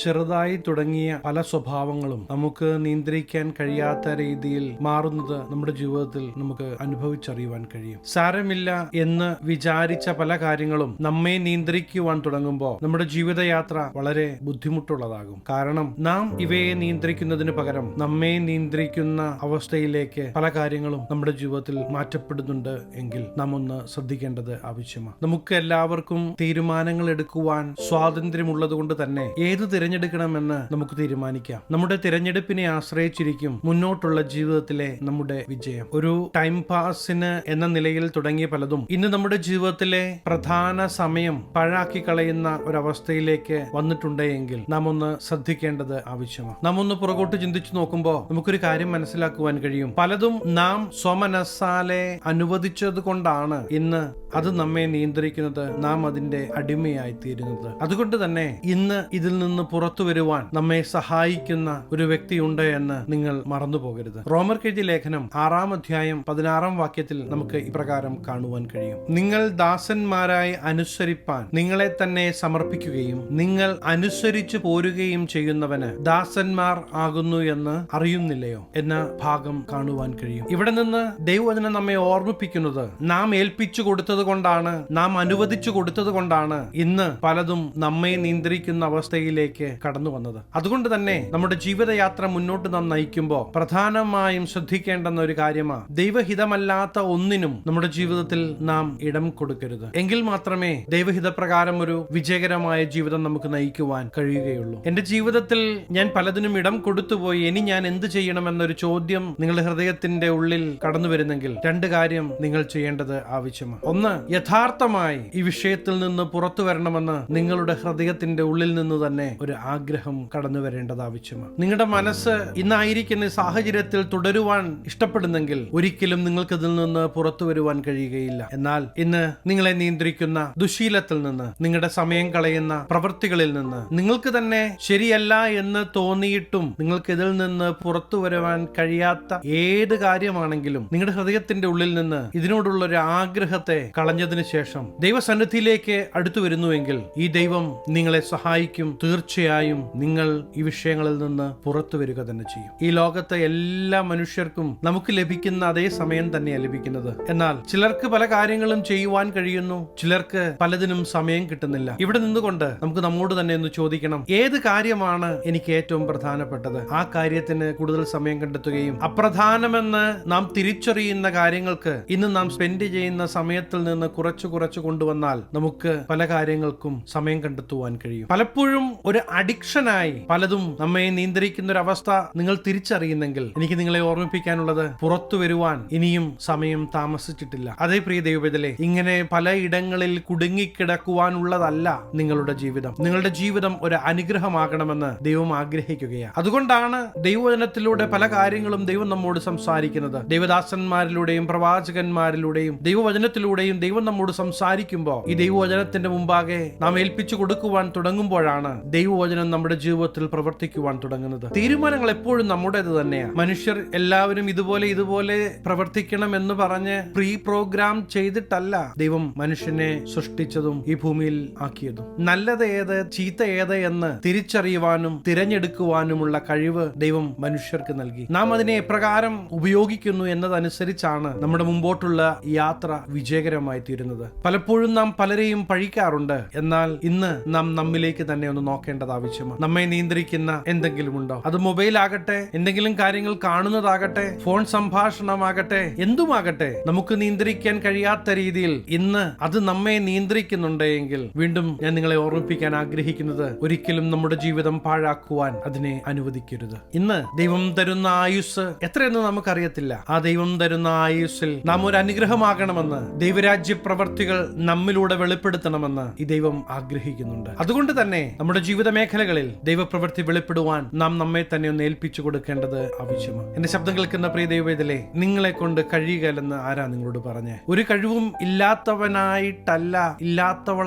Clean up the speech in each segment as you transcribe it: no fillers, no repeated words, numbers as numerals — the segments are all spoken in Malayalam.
ചെറുതായി തുടങ്ങിയ പല സ്വഭാവങ്ങളും നമുക്ക് നിയന്ത്രിക്കാൻ കഴിയാത്ത രീതിയിൽ മാറുന്നത് നമ്മുടെ ജീവിതത്തിൽ നമുക്ക് അനുഭവിച്ചറിയുവാൻ കഴിയും. സാരമില്ല എന്ന് വിചാരിച്ച പല കാര്യങ്ങളും നമ്മെ നിയന്ത്രിക്കുവാൻ തുടങ്ങുമ്പോൾ നമ്മുടെ ജീവിതയാത്ര വളരെ ബുദ്ധിമുട്ടുള്ളതാകും. കാരണം നാം ഇവയെ നിയന്ത്രിക്കുന്നതിന് പകരം നമ്മെ നിയന്ത്രിക്കുന്ന അവസ്ഥയിലേക്ക് പല കാര്യങ്ങളും നമ്മുടെ ജീവിതത്തിൽ മാറ്റപ്പെടുന്നുണ്ട് എങ്കിൽ നാം ഒന്ന് ശ്രദ്ധിക്കേണ്ടത് ആവശ്യമാണ്. നമുക്ക് എല്ലാവർക്കും തീരുമാനങ്ങൾ എടുക്കുവാൻ സ്വാതന്ത്ര്യമുള്ളത് കൊണ്ട് തന്നെ ഏത് തിരഞ്ഞെടുക്കണമെന്ന് നമുക്ക് തീരുമാനിക്കാം. നമ്മുടെ തിരഞ്ഞെടുപ്പിനെ ആശ്രയിച്ചിരിക്കും മുന്നോട്ടുള്ള ജീവിതത്തിലെ നമ്മുടെ വിജയം. ഒരു ടൈം പാസിന് എന്ന നിലയിൽ തുടങ്ങിയ പലതും ഇന്ന് നമ്മുടെ ജീവിതത്തിലെ പ്രധാന സമയം പാഴാക്കി കളയുന്ന ഒരവസ്ഥയിലേക്ക് വന്നിട്ടുണ്ടെങ്കിൽ നാം ഒന്ന് ശ്രദ്ധിക്കേണ്ടത് ആവശ്യമാണ്. നാം ഒന്ന് പുറകോട്ട് ചിന്തിച്ചു നോക്കുമ്പോൾ നമുക്കൊരു കാര്യം മനസ്സിലാക്കുവാൻ കഴിയും. പലതും നാം സ്വമനസ്സാലെ അനുവദിച്ചത് കൊണ്ടാണ് ഇന്ന് അത് നമ്മെ നിയന്ത്രിക്കുന്നത്, നാം അതിന്റെ അടിമയായി തീരുന്നത്. അതുകൊണ്ട് തന്നെ ഇന്ന് ഇതിൽ നിന്ന് പുറത്തു വരുവാൻ നമ്മെ സഹായിക്കുന്ന ഒരു വ്യക്തിയുണ്ട് എന്ന് നിങ്ങൾ മറന്നു പോകരുത്. റോമർക്കെഴുതിയ ലേഖനം 6-ാം അധ്യായം 16-ാം വാക്യത്തിൽ നമുക്ക് ഇപ്രകാരം കാണുവാൻ കഴിയും: നിങ്ങൾ ദാസന്മാരായി അനുസരിപ്പാൻ നിങ്ങളെ തന്നെ സമർപ്പിക്കുകയും നിങ്ങൾ അനുസരിച്ചു പോരുകയും ചെയ്യുന്നവന് ദാസന്മാർ ആകുന്നു എന്ന് അറിയുന്നില്ലയോ എന്ന ഭാഗം കാണുവാൻ കഴിയും. ഇവിടെ നിന്ന് ദൈവവചനം നമ്മെ ഓർമ്മിപ്പിക്കുന്നത് നാം ഏൽപ്പിച്ചു കൊടുത്തത് കൊണ്ടാണ്, നാം അനുവദിച്ചു കൊടുത്തത് കൊണ്ടാണ് ഇന്ന് പലതും നമ്മെ നിയന്ത്രിക്കുന്ന അവസ്ഥയിലേക്ക് കടന്നു വന്നത്. അതുകൊണ്ട് തന്നെ നമ്മുടെ ജീവിതയാത്ര മുന്നോട്ട് നാം നയിക്കുമ്പോൾ പ്രധാനമായും ശ്രദ്ധിക്കേണ്ടെന്ന ഒരു കാര്യമാണ്, ദൈവഹിതമല്ലാത്ത ഒന്നിനും നമ്മുടെ ജീവിതത്തിൽ നാം ഇടം കൊടുക്കരുത്. എങ്കിൽ മാത്രമേ ദൈവഹിതപ്രകാരം ഒരു വിജയകരമായ ജീവിതം നമുക്ക് നയിക്കുവാൻ കഴിയുകയുള്ളൂ. എന്റെ ജീവിതത്തിൽ ഞാൻ പലതിനും ഇടം കൊടുത്തുപോയി, ഇനി ഞാൻ എന്ത് ചെയ്യണമെന്നൊരു ചോദ്യം നിങ്ങളുടെ ഹൃദയത്തിന്റെ ഉള്ളിൽ കടന്നു വരുന്നെങ്കിൽ രണ്ട് കാര്യം നിങ്ങൾ ചെയ്യേണ്ടത് ആവശ്യമാണ്. ഒന്ന്, യഥാർത്ഥമായി ഈ വിഷയത്തിൽ നിന്ന് പുറത്തു വരണമെന്ന് നിങ്ങളുടെ ഹൃദയത്തിന്റെ ഉള്ളിൽ നിന്ന് തന്നെ ഒരു ആഗ്രഹം കടന്നു വരേണ്ടത് ആവശ്യമാണ്. നിങ്ങളുടെ മനസ്സ് ഇന്നായിരിക്കുന്ന സാഹചര്യത്തിൽ തുടരുവാൻ ഇഷ്ടപ്പെടുന്നെങ്കിൽ ഒരിക്കലും നിങ്ങൾക്ക് ഇതിൽ നിന്ന് പുറത്തു വരുവാൻ കഴിയുകയില്ല. എന്നാൽ ഇന്ന് നിങ്ങളെ നിയന്ത്രിക്കുന്ന ദുശീലത്തിൽ നിന്ന്, നിങ്ങളുടെ സമയം കളയുന്ന പ്രവൃത്തികളിൽ നിന്ന്, നിങ്ങൾക്ക് തന്നെ ശരിയല്ല എന്ന് തോന്നിയിട്ടും നിങ്ങൾക്ക് ഇതിൽ നിന്ന് പുറത്തു വരുവാൻ കഴിയാത്ത ഏത് കാര്യമാണെങ്കിലും നിങ്ങളുടെ ഹൃദയത്തിന്റെ ഉള്ളിൽ നിന്ന് ഇതിനോടുള്ള ഒരു ആഗ്രഹത്തെ കളഞ്ഞതിന് ശേഷം ദൈവസന്നിധിയിലേക്ക് അടുത്തു വരുന്നുവെങ്കിൽ ഈ ദൈവം നിങ്ങളെ സഹായിക്കും. തീർച്ചയായും നിങ്ങൾ ഈ വിഷയങ്ങളിൽ നിന്ന് പുറത്തു വരിക തന്നെ ചെയ്യും. ഈ ലോകത്തെ എല്ലാ മനുഷ്യർക്കും നമുക്ക് ലഭിക്കുന്ന അതേ സമയം തന്നെയാണ് ലഭിക്കുന്നത്. എന്നാൽ ചിലർക്ക് പല കാര്യങ്ങളും ചെയ്യുവാൻ കഴിയുന്നു, ചിലർക്ക് പലതിനും സമയം കിട്ടുന്നില്ല. ഇവിടെ നിന്നുകൊണ്ട് നമുക്ക് നമ്മോട് തന്നെ ഒന്ന് ചോദിക്കണം, ഏത് കാര്യമാണ് എനിക്ക് ഏറ്റവും പ്രധാനപ്പെട്ടത്? ആ കാര്യത്തിന് കൂടുതൽ സമയം കണ്ടെത്തുകയും അപ്രധാനമെന്ന് നാം തിരിച്ചറിയുന്ന കാര്യങ്ങൾക്ക് ഇന്ന് നാം സ്പെൻഡ് ചെയ്യുന്ന സമയത്തിൽ നിന്ന് കുറച്ചു കൊണ്ടുവന്നാൽ നമുക്ക് പല കാര്യങ്ങൾക്കും സമയം കണ്ടെത്തുവാൻ കഴിയും. പലപ്പോഴും ഒരു അഡിക്ഷനായി പലതും നമ്മെ നിയന്ത്രിക്കുന്ന ഒരു അവസ്ഥ നിങ്ങൾ തിരിച്ചറിയുന്നെങ്കിൽ എനിക്ക് നിങ്ങളെ ഓർമ്മിപ്പിക്കാനുള്ളത്, പുറത്തു വരുവാൻ ഇനിയും സമയം താമസിച്ചിട്ടില്ല. അതേ പ്രിയ ദൈവവേദലേ, ഇങ്ങനെ പലയിടങ്ങളിൽ കുടുങ്ങിക്കിടക്കുവാനുള്ളതല്ല നിങ്ങളുടെ ജീവിതം. നിങ്ങളുടെ ജീവിതം ഒരു അനുഗ്രഹമാകണമെന്ന് ദൈവം ആഗ്രഹിക്കുകയാണ്. അതുകൊണ്ടാണ് ദൈവവചനത്തിലൂടെ പല കാര്യങ്ങളും ദൈവം നമ്മോട് സംസാരിക്കുന്നത്. ദൈവദാസന്മാരിലൂടെയും പ്രവാചകന്മാരിലൂടെയും ദൈവവചനത്തിലൂടെയും ദൈവം നമ്മോട് സംസാരിക്കുമ്പോൾ ഈ ദൈവവചനത്തിന്റെ മുമ്പാകെ നാം ഏൽപ്പിച്ചു കൊടുക്കുവാൻ തുടങ്ങുമ്പോഴാണ് ദൈവവചനം നമ്മുടെ ജീവിതത്തിൽ പ്രവർത്തിക്കുവാൻ തുടങ്ങുന്നത്. തീരുമാനങ്ങൾ എപ്പോഴും നമ്മുടേത് തന്നെയാണ്. മനുഷ്യർ എല്ലാവരും ഇതുപോലെ പ്രവർത്തിക്കണം എന്ന് പറഞ്ഞ് പ്രീ പ്രോഗ്രാം ചെയ്തിട്ടല്ല ദൈവം മനുഷ്യനെ സൃഷ്ടിച്ചതും ഈ ഭൂമിയിൽ ആക്കിയതും. നല്ലത് ഏത്, ചീത്ത ഏത് എന്ന് തിരിച്ചറിയുവാനും തിരഞ്ഞെടുക്കുവാനുമുള്ള കഴിവ് ദൈവം മനുഷ്യർക്ക് നൽകി. നാം അതിനെ എപ്രകാരം ഉപയോഗിക്കുന്നു എന്നതനുസരിച്ചാണ് നമ്മുടെ മുമ്പോട്ടുള്ള യാത്ര വിജയകരമായി തീരുന്നത്. പലപ്പോഴും നാം പലരെയും പഴിക്കാറുണ്ട്. എന്നാൽ ഇന്ന് നാം നമ്മിലേക്ക് തന്നെ ഒന്ന് നോക്കേണ്ടത് ആവശ്യമാണ്. നമ്മെ നിയന്ത്രിക്കുന്ന എന്തെങ്കിലും ഉണ്ടോ? അത് മൊബൈൽ ആകട്ടെ, എന്തെങ്കിലും കാര്യങ്ങൾ കാണുന്നതാകട്ടെ, ഫോൺ സംഭാഷണമാകട്ടെ, എന്തുമാകട്ടെ, നമുക്ക് നിയന്ത്രിക്കാൻ കഴിയാത്ത രീതിയിൽ ഇന്ന് അത് നമ്മെ നിയന്ത്രിക്കുന്നുണ്ടെങ്കിൽ വീണ്ടും ഞാൻ നിങ്ങളെ ഓർമ്മിപ്പിക്കാൻ ആഗ്രഹിക്കുന്നത്, ഒരിക്കലും നമ്മുടെ ജീവിതം പാഴാക്കുവാൻ അതിനെ അനുവദിക്കരുത്. ഇന്ന് ദൈവം തരുന്ന ആയുസ് എത്രയെന്ന് നമുക്കറിയത്തില്ല. ആ ദൈവം തരുന്ന ആയുസ്സിൽ നാം ഒരു അനുഗ്രഹമാകണമെന്ന്, ദൈവരാജ്യ പ്രവർത്തികൾ നമ്മിലൂടെ വെളിപ്പെടുത്തണമെന്ന് ഈ ദൈവം ആഗ്രഹിക്കുന്നുണ്ട്. അതുകൊണ്ട് തന്നെ നമ്മുടെ ജീവിത മേഖലകളിൽ ദൈവപ്രവൃത്തി വെളിപ്പെടുവാൻ നാം നമ്മെ തന്നെ ഒന്ന് ഏൽപ്പിച്ചു കൊടുക്കേണ്ടത് ആവശ്യമാണ്. എന്റെ ശബ്ദം കേൾക്കുന്ന പ്രിയ ദൈവവേദലേ, നിങ്ങളെ കൊണ്ട് കഴിയുകയെന്ന് ആരാ നിങ്ങളോട് പറഞ്ഞേ? ഒരു കഴിവും ഇല്ലാത്തവളായിട്ടല്ല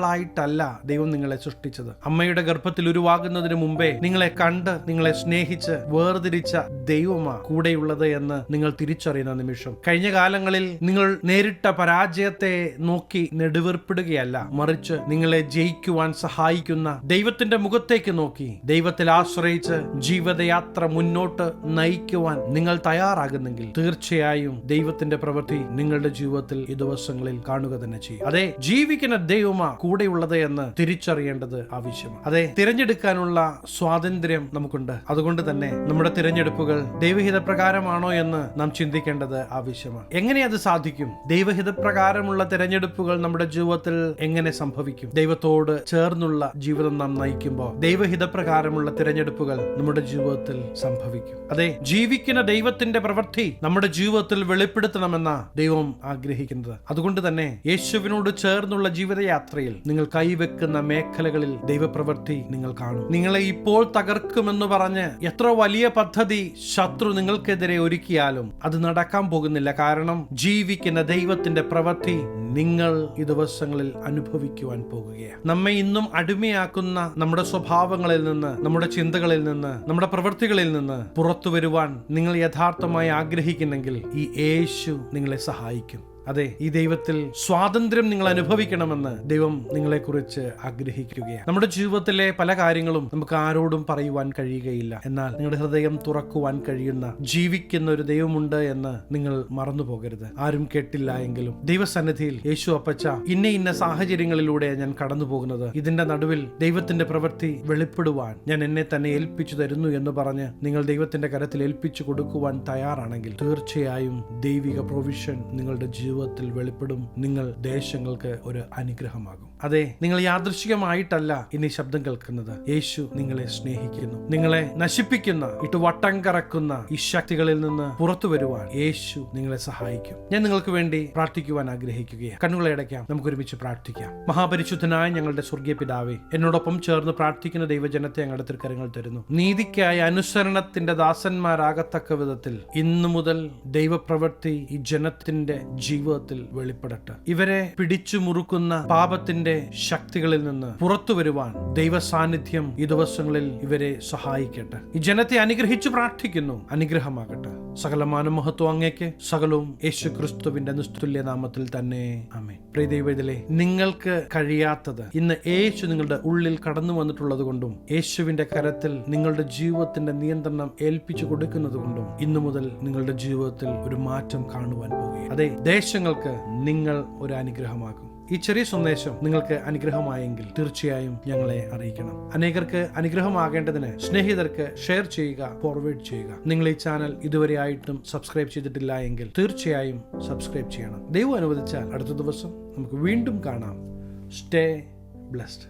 ദൈവം നിങ്ങളെ സൃഷ്ടിച്ചത്. അമ്മയുടെ ഗർഭത്തിൽ ഉരുവാകുന്നതിന് മുമ്പേ നിങ്ങളെ കണ്ട്, നിങ്ങളെ സ്നേഹിച്ച് വേർതിരിച്ച ദൈവമാ കൂടെയുള്ളത് എന്ന് നിങ്ങൾ തിരിച്ചറിയുന്ന നിമിഷം, കഴിഞ്ഞ കാലങ്ങളിൽ നിങ്ങൾ നേരിട്ട പരാജയത്തെ നോക്കി നെടുവീർപ്പിടുകയല്ല, മറിച്ച് നിങ്ങളെ ജയിക്കുവാൻ സഹായിക്കുന്ന, ദൈവത്തിന്റെ മുഖത്തേക്ക് മുകളിലേക്ക് നോക്കി ദൈവത്തിൽ ആശ്രയിച്ച് ജീവിതയാത്ര മുന്നോട്ട് നയിക്കുവാൻ നിങ്ങൾ തയ്യാറാകുന്നെങ്കിൽ തീർച്ചയായും ദൈവത്തിന്റെ പ്രവൃത്തി നിങ്ങളുടെ ജീവിതത്തിൽ ഈ ദിവസങ്ങളിൽ കാണുക തന്നെ ചെയ്യും. അതെ, ജീവിക്കുന്ന ദൈവമാ കൂടെയുള്ളത് എന്ന് തിരിച്ചറിയേണ്ടത് ആവശ്യമാണ്. അതെ, തിരഞ്ഞെടുക്കാനുള്ള സ്വാതന്ത്ര്യം നമുക്കുണ്ട്. അതുകൊണ്ട് തന്നെ നമ്മുടെ തിരഞ്ഞെടുപ്പുകൾ ദൈവഹിത പ്രകാരമാണോ എന്ന് നാം ചിന്തിക്കേണ്ടത് ആവശ്യമാണ്. എങ്ങനെ അത് സാധിക്കും? ദൈവഹിത പ്രകാരമുള്ള തിരഞ്ഞെടുപ്പുകൾ നമ്മുടെ ജീവിതത്തിൽ എങ്ങനെ സംഭവിക്കും? ദൈവത്തോട് ചേർന്നുള്ള ജീവിതം നാം നയിക്കുമ്പോൾ ദൈവഹിത പ്രകാരമുള്ള തിരഞ്ഞെടുപ്പുകൾ നമ്മുടെ ജീവിതത്തിൽ സംഭവിക്കും. അതെ, ജീവിക്കുന്ന ദൈവത്തിന്റെ പ്രവൃത്തി നമ്മുടെ ജീവിതത്തിൽ വെളിപ്പെടുത്തണമെന്ന ദൈവം ആഗ്രഹിക്കുന്നത്. അതുകൊണ്ട് തന്നെ യേശുവിനോട് ചേർന്നുള്ള ജീവിതയാത്രയിൽ നിങ്ങൾ കൈവെക്കുന്ന മേഖലകളിൽ ദൈവപ്രവൃത്തി നിങ്ങൾ കാണും. നിങ്ങളെ ഇപ്പോൾ തകർക്കുമെന്ന് പറഞ്ഞ് എത്ര വലിയ പദ്ധതി ശത്രു നിങ്ങൾക്കെതിരെ ഒരുക്കിയാലും അത് നടക്കാൻ പോകുന്നില്ല. കാരണം ജീവിക്കുന്ന ദൈവത്തിന്റെ പ്രവൃത്തി നിങ്ങൾ ഈ ദിവസങ്ങളിൽ അനുഭവിക്കുവാൻ പോകുകയാണ്. നമ്മെ ഇന്നും അടിമയാക്കുന്ന നമ്മുടെ സ്വഭാവങ്ങളിൽ നിന്ന്, നമ്മുടെ ചിന്തകളിൽ നിന്ന്, നമ്മുടെ പ്രവൃത്തികളിൽ നിന്ന് പുറത്തു വരുവാൻ നിങ്ങൾ യഥാർത്ഥമായി ആഗ്രഹിക്കുന്നെങ്കിൽ ഈ യേശു നിങ്ങളെ സഹായിക്കും. അതെ, ഈ ദൈവത്തിൽ സ്വാതന്ത്ര്യം നിങ്ങൾ അനുഭവിക്കണമെന്ന് ദൈവം നിങ്ങളെക്കുറിച്ച് ആഗ്രഹിക്കുകയാണ്. നമ്മുടെ ജീവിതത്തിലെ പല കാര്യങ്ങളും നമുക്ക് ആരോടും പറയുവാൻ കഴിയുകയില്ല. എന്നാൽ നിങ്ങളുടെ ഹൃദയം തുറക്കുവാൻ കഴിയുന്ന ജീവിക്കുന്ന ഒരു ദൈവമുണ്ട് എന്ന് നിങ്ങൾ മറന്നു പോകരുത്. ആരും കേട്ടില്ല എങ്കിലും ദൈവസന്നിധിയിൽ യേശു അപ്പച്ച, ഇന്ന സാഹചര്യങ്ങളിലൂടെ ഞാൻ കടന്നു പോകുന്നത്, ഇതിന്റെ നടുവിൽ ദൈവത്തിന്റെ പ്രവൃത്തി വെളിപ്പെടുവാൻ ഞാൻ എന്നെ തന്നെ ഏൽപ്പിച്ചു തരുന്നു എന്ന് പറഞ്ഞ് നിങ്ങൾ ദൈവത്തിന്റെ കരത്തിൽ ഏൽപ്പിച്ചു കൊടുക്കുവാൻ തയ്യാറാണെങ്കിൽ തീർച്ചയായും ദൈവിക പ്രൊവിഷൻ നിങ്ങളുടെ ജീവിതത്തിൽ വെളിപ്പെടും. നിങ്ങൾ ദേശങ്ങൾക്ക് ഒരു അനുഗ്രഹമാകും. അതെ, നിങ്ങൾ യാദൃശ്ചികമായിട്ടല്ല ഇനി ശബ്ദം കേൾക്കുന്നത്. യേശു നിങ്ങളെ സ്നേഹിക്കുന്നു. നിങ്ങളെ നശിപ്പിക്കുന്ന, ഇട്ട് വട്ടം കറക്കുന്ന ഈ ശക്തികളിൽ നിന്ന് പുറത്തു വരുവാൻ യേശു നിങ്ങളെ സഹായിക്കും. ഞാൻ നിങ്ങൾക്ക് വേണ്ടി പ്രാർത്ഥിക്കുവാൻ ആഗ്രഹിക്കുകയാണ്. കണ്ണുകളെ അടയ്ക്കാം, നമുക്ക് ഒരുമിച്ച് പ്രാർത്ഥിക്കാം. മഹാപരിശുദ്ധനായ ഞങ്ങളുടെ സ്വർഗീയ പിതാവേ, എന്നോടൊപ്പം ചേർന്ന് പ്രാർത്ഥിക്കുന്ന ദൈവജനത്തെ ഞങ്ങളുടെ തൃക്കരങ്ങൾ തരുന്നു. നീതിക്കായ അനുസരണത്തിന്റെ ദാസന്മാരാകത്തക്ക വിധത്തിൽ ഇന്നു മുതൽ ദൈവപ്രവൃത്തി ഈ ജനത്തിന്റെ ജീവിതത്തിൽ വെളിപ്പെടട്ടെ. ഇവരെ പിടിച്ചു മുറുക്കുന്ന പാപത്തിന്റെ ശക്തികളിൽ നിന്ന് പുറത്തു വരുവാൻ ദൈവ സാന്നിധ്യം ഈ ദിവസങ്ങളിൽ ഇവരെ സഹായിക്കട്ടെ. ഈ ജനത്തെ അനുഗ്രഹിച്ചു പ്രാർത്ഥിക്കുന്നു. അനുഗ്രഹമാകട്ടെ. സകലമാനം മഹത്വം അങ്ങേക്ക്, സകലവും യേശു ക്രിസ്തുവിന്റെ നിസ്തുല്യ നാമത്തിൽ തന്നെ. ആമേൻ. പ്രിയ ദൈവത്തിലെ, നിങ്ങൾക്ക് കഴിയാത്തത് ഇന്ന് യേശു നിങ്ങളുടെ ഉള്ളിൽ കടന്നു വന്നിട്ടുള്ളത് കൊണ്ടും യേശുവിന്റെ കരത്തിൽ നിങ്ങളുടെ ജീവിതത്തിന്റെ നിയന്ത്രണം ഏൽപ്പിച്ചു കൊടുക്കുന്നത് കൊണ്ടും ഇന്നു മുതൽ നിങ്ങളുടെ ജീവിതത്തിൽ ഒരു മാറ്റം കാണുവാൻ പോകുകയാണ്. അതെ, ദേശങ്ങൾക്ക് നിങ്ങൾ ഒരു അനുഗ്രഹമാകും. ഈ ചെറിയ സന്ദേശം നിങ്ങൾക്ക് അനുഗ്രഹമായെങ്കിൽ തീർച്ചയായും ഞങ്ങളെ അറിയിക്കണം. അനേകർക്ക് അനുഗ്രഹമാകേണ്ടതിന് സ്നേഹിതർക്ക് ഷെയർ ചെയ്യുക, ഫോർവേഡ് ചെയ്യുക. നിങ്ങൾ ഈ ചാനൽ ഇതുവരെ ആയിട്ടും സബ്സ്ക്രൈബ് ചെയ്തിട്ടില്ല എങ്കിൽ തീർച്ചയായും സബ്സ്ക്രൈബ് ചെയ്യണം. ദൈവം അനുവദിച്ചാൽ അടുത്ത ദിവസം നമുക്ക് വീണ്ടും കാണാം. Stay blessed.